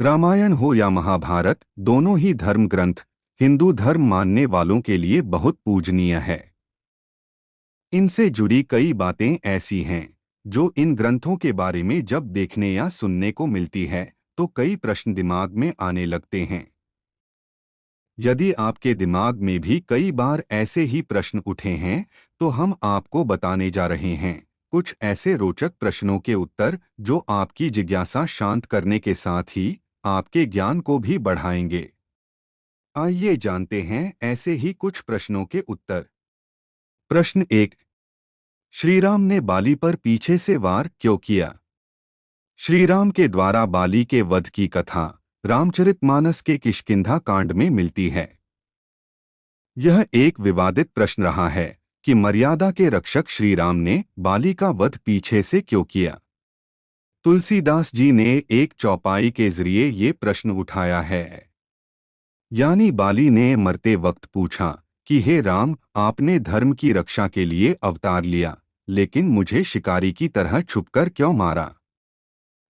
रामायण हो या महाभारत, दोनों ही धर्म ग्रंथ हिंदू धर्म मानने वालों के लिए बहुत पूजनीय है। इनसे जुड़ी कई बातें ऐसी हैं जो इन ग्रंथों के बारे में जब देखने या सुनने को मिलती है तो कई प्रश्न दिमाग में आने लगते हैं। यदि आपके दिमाग में भी कई बार ऐसे ही प्रश्न उठे हैं तो हम आपको बताने जा रहे हैं कुछ ऐसे रोचक प्रश्नों के उत्तर जो आपकी जिज्ञासा शांत करने के साथ ही आपके ज्ञान को भी बढ़ाएंगे। आइए जानते हैं ऐसे ही कुछ प्रश्नों के उत्तर। प्रश्न 1। श्रीराम ने बाली पर पीछे से वार क्यों किया? श्रीराम के द्वारा बाली के वध की कथा रामचरितमानस के किष्किंधा कांड में मिलती है। यह एक विवादित प्रश्न रहा है कि मर्यादा के रक्षक श्रीराम ने बाली का वध पीछे से क्यों किया। तुलसीदास जी ने एक चौपाई के जरिए ये प्रश्न उठाया है। यानी बाली ने मरते वक्त पूछा कि हे राम, आपने धर्म की रक्षा के लिए अवतार लिया, लेकिन मुझे शिकारी की तरह छुपकर क्यों मारा?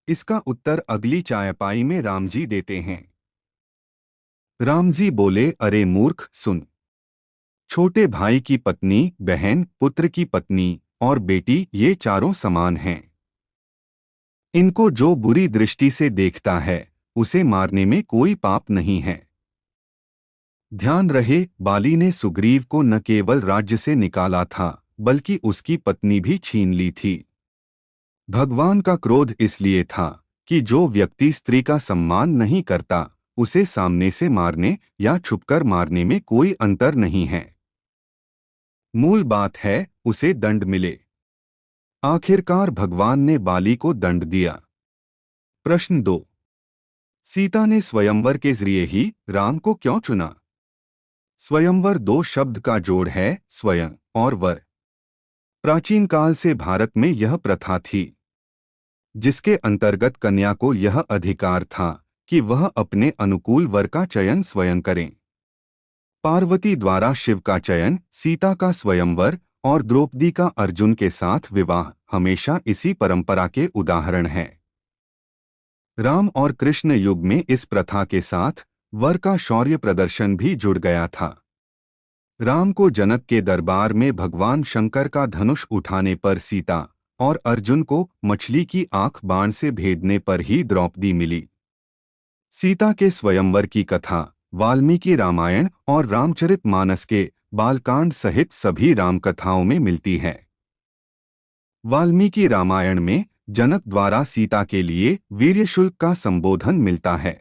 इसका उत्तर अगली चायपाई में राम जी देते हैं। राम जी बोले, अरे मूर्ख, सुन। छोटे भाई की पत्नी, बहन, पुत्र की पत्नी और बेटी, ये चारों समान हैं। इनको जो बुरी दृष्टि से देखता है उसे मारने में कोई पाप नहीं है। ध्यान रहे, बाली ने सुग्रीव को न केवल राज्य से निकाला था बल्कि उसकी पत्नी भी छीन ली थी। भगवान का क्रोध इसलिए था कि जो व्यक्ति स्त्री का सम्मान नहीं करता उसे सामने से मारने या छुपकर मारने में कोई अंतर नहीं है। मूल बात है उसे दंड मिले। आखिरकार भगवान ने बाली को दंड दिया। प्रश्न 2। सीता ने स्वयंवर के जरिए ही राम को क्यों चुना? स्वयंवर दो शब्द का जोड़ है, स्वयं और वर। प्राचीन काल से भारत में यह प्रथा थी जिसके अंतर्गत कन्या को यह अधिकार था कि वह अपने अनुकूल वर का चयन स्वयं करें। पार्वती द्वारा शिव का चयन, सीता का स्वयंवर और द्रौपदी का अर्जुन के साथ विवाह हमेशा इसी परंपरा के उदाहरण हैं। राम और कृष्ण युग में इस प्रथा के साथ वर का शौर्य प्रदर्शन भी जुड़ गया था। राम को जनक के दरबार में भगवान शंकर का धनुष उठाने पर सीता और अर्जुन को मछली की आंख बाण से भेदने पर ही द्रौपदी मिली। सीता के स्वयंवर की कथा वाल्मीकि रामायण और रामचरितमानस के बालकांड सहित सभी राम कथाओं में मिलती है। वाल्मीकि रामायण में जनक द्वारा सीता के लिए वीर्यशुल्क का संबोधन मिलता है,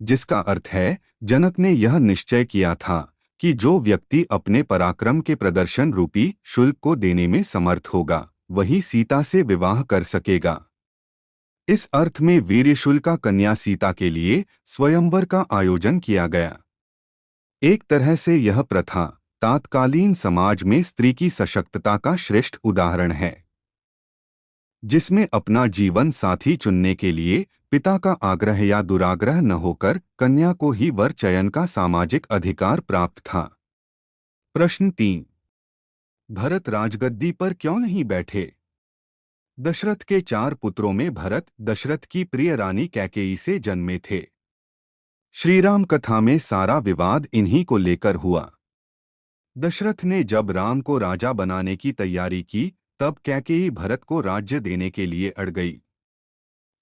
जिसका अर्थ है जनक ने यह निश्चय किया था कि जो व्यक्ति अपने पराक्रम के प्रदर्शन रूपी शुल्क को देने में समर्थ होगा वही सीता से विवाह कर सकेगा। इस अर्थ में वीर्यशुल्क का कन्या सीता के लिए स्वयंवर का आयोजन किया गया। एक तरह से यह प्रथा तात्कालीन समाज में स्त्री की सशक्तता का श्रेष्ठ उदाहरण है, जिसमें अपना जीवन साथी चुनने के लिए पिता का आग्रह या दुराग्रह न होकर कन्या को ही वर चयन का सामाजिक अधिकार प्राप्त था। प्रश्न 3। भरत राजगद्दी पर क्यों नहीं बैठे? दशरथ के 4 पुत्रों में भरत दशरथ की प्रिय रानी कैकेयी से जन्मे थे। श्रीराम कथा में सारा विवाद इन्हीं को लेकर हुआ। दशरथ ने जब राम को राजा बनाने की तैयारी की तब कैकेयी भरत को राज्य देने के लिए अड़ गई।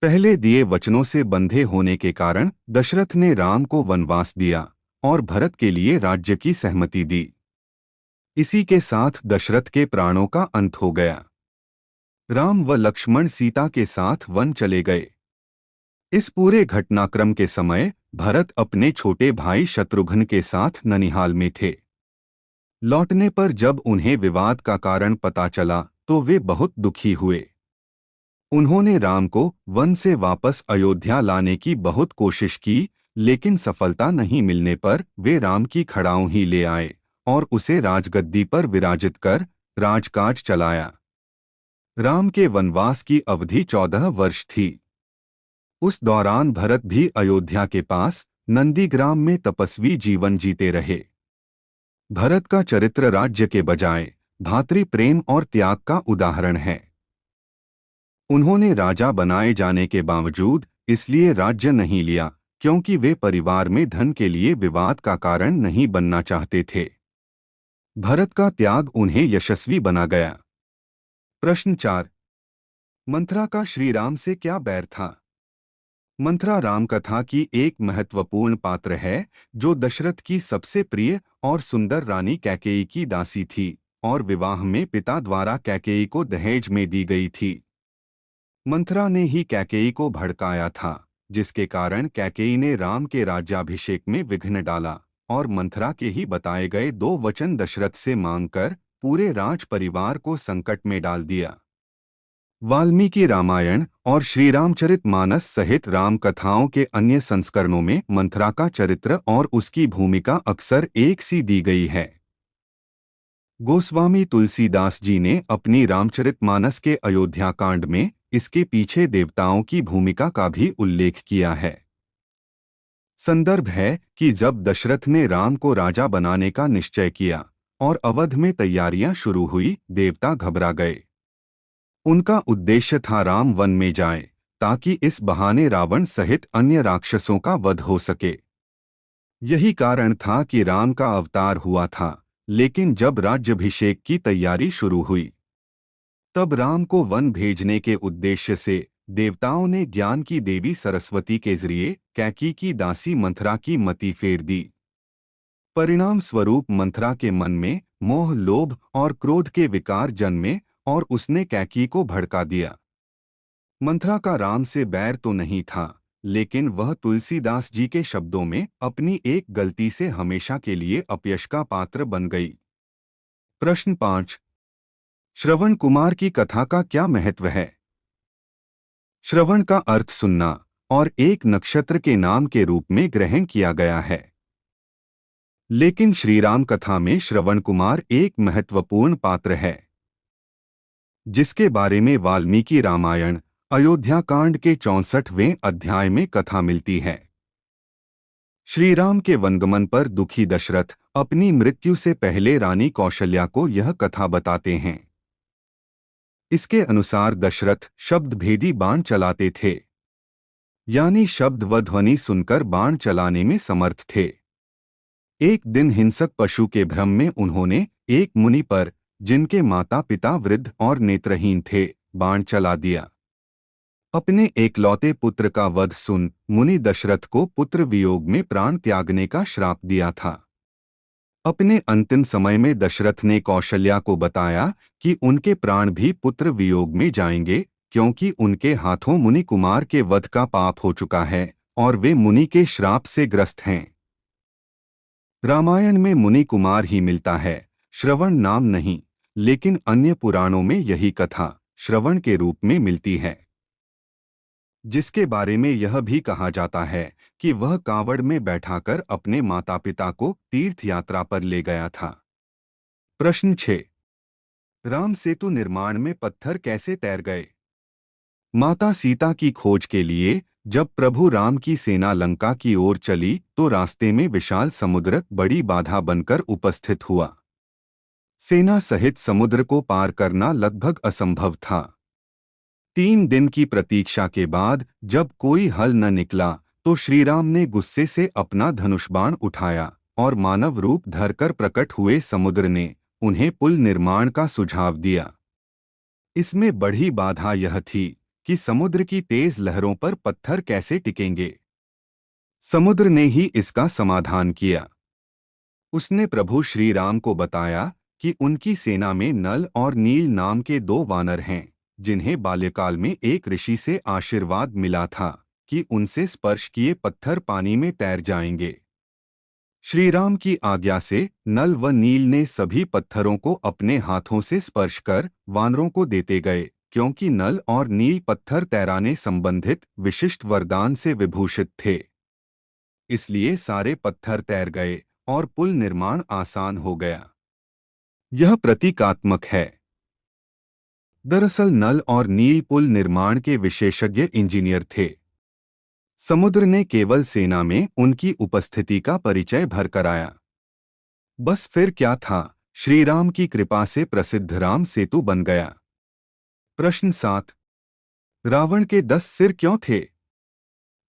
पहले दिए वचनों से बंधे होने के कारण दशरथ ने राम को वनवास दिया और भरत के लिए राज्य की सहमति दी। इसी के साथ दशरथ के प्राणों का अंत हो गया। राम व लक्ष्मण सीता के साथ वन चले गए। इस पूरे घटनाक्रम के समय भरत अपने छोटे भाई शत्रुघ्न के साथ ननिहाल में थे। लौटने पर जब उन्हें विवाद का कारण पता चला तो वे बहुत दुखी हुए। उन्होंने राम को वन से वापस अयोध्या लाने की बहुत कोशिश की, लेकिन सफलता नहीं मिलने पर वे राम की खड़ाऊं ही ले आए और उसे राजगद्दी पर विराजित कर राजकाज चलाया। राम के वनवास की अवधि 14 वर्ष थी। उस दौरान भरत भी अयोध्या के पास नंदीग्राम में तपस्वी जीवन जीते रहे। भरत का चरित्र राज्य के बजाय भातृ प्रेम और त्याग का उदाहरण है। उन्होंने राजा बनाए जाने के बावजूद इसलिए राज्य नहीं लिया, क्योंकि वे परिवार में धन के लिए विवाद का कारण नहीं बनना चाहते थे। भरत का त्याग उन्हें यशस्वी बना गया। प्रश्न 4। मंथरा का श्री राम से क्या बैर था? मंथरा रामकथा की एक महत्वपूर्ण पात्र है, जो दशरथ की सबसे प्रिय और सुंदर रानी कैकेयी की दासी थी और विवाह में पिता द्वारा कैकेयी को दहेज में दी गई थी। मंथरा ने ही कैकेयी को भड़काया था, जिसके कारण कैकेयी ने राम के राज्याभिषेक में विघ्न डाला और मंथरा के ही बताए गए 2 वचन दशरथ से मांगकर पूरे राज परिवार को संकट में डाल दिया। वाल्मीकि रामायण और श्री रामचरितमानस सहित राम कथाओं के अन्य संस्करणों में मंथरा का चरित्र और उसकी भूमिका अक्सर एक सी दी गई है। गोस्वामी तुलसीदास जी ने अपनी रामचरितमानस के अयोध्या कांड में इसके पीछे देवताओं की भूमिका का भी उल्लेख किया है। संदर्भ है कि जब दशरथ ने राम को राजा बनाने का निश्चय किया और अवध में तैयारियां शुरू हुई, देवता घबरा गए। उनका उद्देश्य था राम वन में जाए, ताकि इस बहाने रावण सहित अन्य राक्षसों का वध हो सके। यही कारण था कि राम का अवतार हुआ था, लेकिन जब राज्याभिषेक की तैयारी शुरू हुई, तब राम को वन भेजने के उद्देश्य से देवताओं ने ज्ञान की देवी सरस्वती के जरिए कैकेयी की दासी मंथरा की मति फेर दी। परिणाम स्वरूप मंथरा के मन में मोह, लोभ और क्रोध के विकार जन्मे और उसने कैकेयी को भड़का दिया। मंथरा का राम से बैर तो नहीं था, लेकिन वह तुलसीदास जी के शब्दों में अपनी एक गलती से हमेशा के लिए अपयश का पात्र बन गई। प्रश्न 5। श्रवण कुमार की कथा का क्या महत्व है? श्रवण का अर्थ सुनना और एक नक्षत्र के नाम के रूप में ग्रहण किया गया है। लेकिन श्रीराम कथा में श्रवण कुमार एक महत्वपूर्ण पात्र है, जिसके बारे में वाल्मीकि रामायण अयोध्या कांड के 64वें अध्याय में कथा मिलती है। श्रीराम के वनगमन पर दुखी दशरथ अपनी मृत्यु से पहले रानी कौशल्या को यह कथा बताते हैं। इसके अनुसार दशरथ शब्द भेदी बाण चलाते थे, यानी शब्द व ध्वनि सुनकर बाण चलाने में समर्थ थे। एक दिन हिंसक पशु के भ्रम में उन्होंने एक मुनि पर, जिनके माता पिता वृद्ध और नेत्रहीन थे, बाण चला दिया। अपने एकलौते पुत्र का वध सुन मुनि दशरथ को पुत्र वियोग में प्राण त्यागने का श्राप दिया था। अपने अंतिम समय में दशरथ ने कौशल्या को बताया कि उनके प्राण भी पुत्र वियोग में जाएंगे, क्योंकि उनके हाथों मुनि कुमार के वध का पाप हो चुका है और वे मुनि के श्राप से ग्रस्त हैं। रामायण में मुनि कुमार ही मिलता है, श्रवण नाम नहीं, लेकिन अन्य पुराणों में यही कथा श्रवण के रूप में मिलती है, जिसके बारे में यह भी कहा जाता है कि वह कांवड़ में बैठाकर अपने माता पिता को तीर्थ यात्रा पर ले गया था। प्रश्न 6। राम सेतु निर्माण में पत्थर कैसे तैर गए? माता सीता की खोज के लिए जब प्रभु राम की सेना लंका की ओर चली, तो रास्ते में विशाल समुद्र बड़ी बाधा बनकर उपस्थित हुआ। सेना सहित समुद्र को पार करना लगभग असंभव था। 3 दिन की प्रतीक्षा के बाद जब कोई हल न निकला, तो श्रीराम ने गुस्से से अपना धनुष बाण उठाया और मानव रूप धरकर प्रकट हुए समुद्र ने उन्हें पुल निर्माण का सुझाव दिया। इसमें बड़ी बाधा यह थी कि समुद्र की तेज लहरों पर पत्थर कैसे टिकेंगे। समुद्र ने ही इसका समाधान किया। उसने प्रभु श्री राम को बताया कि उनकी सेना में नल और नील नाम के 2 वानर हैं, जिन्हें बाल्यकाल में एक ऋषि से आशीर्वाद मिला था कि उनसे स्पर्श किए पत्थर पानी में तैर जाएंगे। श्री राम की आज्ञा से नल व नील ने सभी पत्थरों को अपने हाथों से स्पर्श कर वानरों को देते गए, क्योंकि नल और नील पत्थर तैराने संबंधित विशिष्ट वरदान से विभूषित थे। इसलिए सारे पत्थर तैर गए और पुल निर्माण आसान हो गया। यह प्रतीकात्मक है। दरअसल नल और नील पुल निर्माण के विशेषज्ञ इंजीनियर थे। समुद्र ने केवल सेना में उनकी उपस्थिति का परिचय भर कराया। बस फिर क्या था, श्री राम की कृपा से प्रसिद्ध राम सेतु बन गया। प्रश्न 7। रावण के 10 सिर क्यों थे?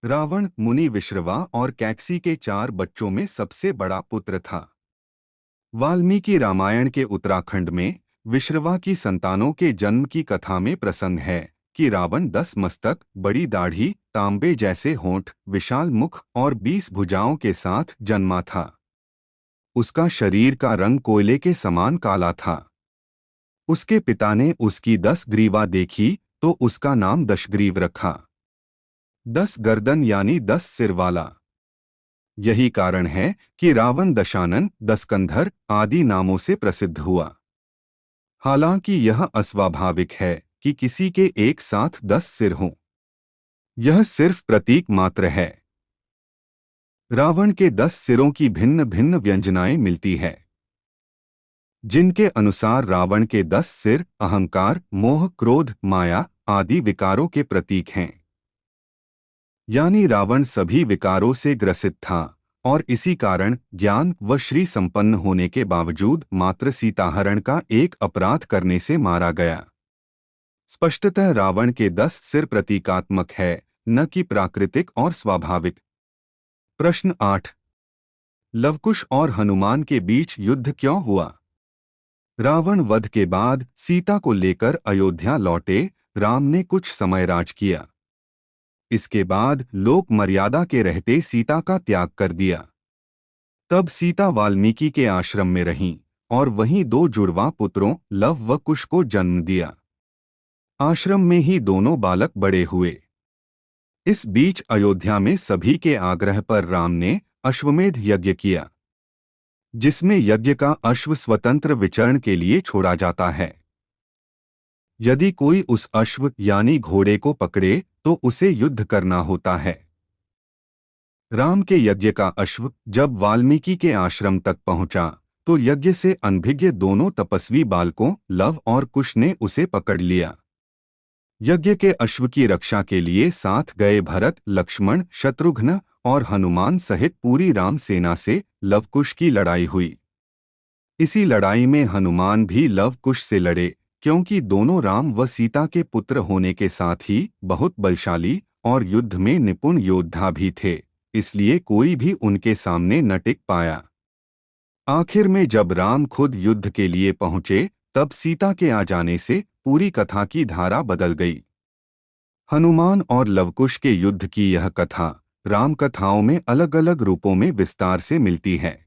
रावण मुनि विश्रवा और कैकसी के 4 बच्चों में सबसे बड़ा पुत्र था। वाल्मीकि रामायण के उत्तराखंड में विश्रवा की संतानों के जन्म की कथा में प्रसंग है कि रावण 10 मस्तक, बड़ी दाढ़ी, तांबे जैसे होंठ, विशाल मुख और 20 भुजाओं के साथ जन्मा था। उसका शरीर का रंग कोयले के समान काला था। उसके पिता ने उसकी 10 ग्रीवा देखी तो उसका नाम दशग्रीव रखा। 10 गर्दन यानी 10 सिर वाला। यही कारण है कि रावण दशानन, दशकंधर आदि नामों से प्रसिद्ध हुआ। हालांकि यह अस्वाभाविक है कि किसी के एक साथ 10 सिर हों। यह सिर्फ प्रतीक मात्र है। रावण के 10 सिरों की भिन्न भिन्न व्यंजनाएं मिलती है, जिनके अनुसार रावण के 10 सिर अहंकार, मोह, क्रोध, माया आदि विकारों के प्रतीक हैं। यानी रावण सभी विकारों से ग्रसित था और इसी कारण ज्ञान व श्री संपन्न होने के बावजूद मात्र सीताहरण का एक अपराध करने से मारा गया। स्पष्टतः रावण के 10 सिर प्रतीकात्मक है, न कि प्राकृतिक और स्वाभाविक। प्रश्न 8। लवकुश और हनुमान के बीच युद्ध क्यों हुआ? रावण वध के बाद सीता को लेकर अयोध्या लौटे राम ने कुछ समय राज किया। इसके बाद लोक मर्यादा के रहते सीता का त्याग कर दिया। तब सीता वाल्मीकि के आश्रम में रहीं और वहीं 2 जुड़वा पुत्रों लव व कुश को जन्म दिया। आश्रम में ही दोनों बालक बड़े हुए। इस बीच अयोध्या में सभी के आग्रह पर राम ने अश्वमेध यज्ञ किया, जिसमें यज्ञ का अश्व स्वतंत्र विचरण के लिए छोड़ा जाता है। यदि कोई उस अश्व यानी घोड़े को पकड़े तो उसे युद्ध करना होता है। राम के यज्ञ का अश्व जब वाल्मीकि के आश्रम तक पहुंचा तो यज्ञ से अनभिज्ञ दोनों तपस्वी बालकों लव और कुश ने उसे पकड़ लिया। यज्ञ के अश्व की रक्षा के लिए साथ गए भरत, लक्ष्मण, शत्रुघ्न और हनुमान सहित पूरी राम सेना से लव-कुश की लड़ाई हुई। इसी लड़ाई में हनुमान भी लव-कुश से लड़े, क्योंकि दोनों राम व सीता के पुत्र होने के साथ ही बहुत बलशाली और युद्ध में निपुण योद्धा भी थे, इसलिए कोई भी उनके सामने न टिक पाया। आखिर में जब राम खुद युद्ध के लिए पहुंचे तब सीता के आ जाने से पूरी कथा की धारा बदल गई। हनुमान और लवकुश के युद्ध की यह कथा राम कथाओं में अलग अलग रूपों में विस्तार से मिलती है।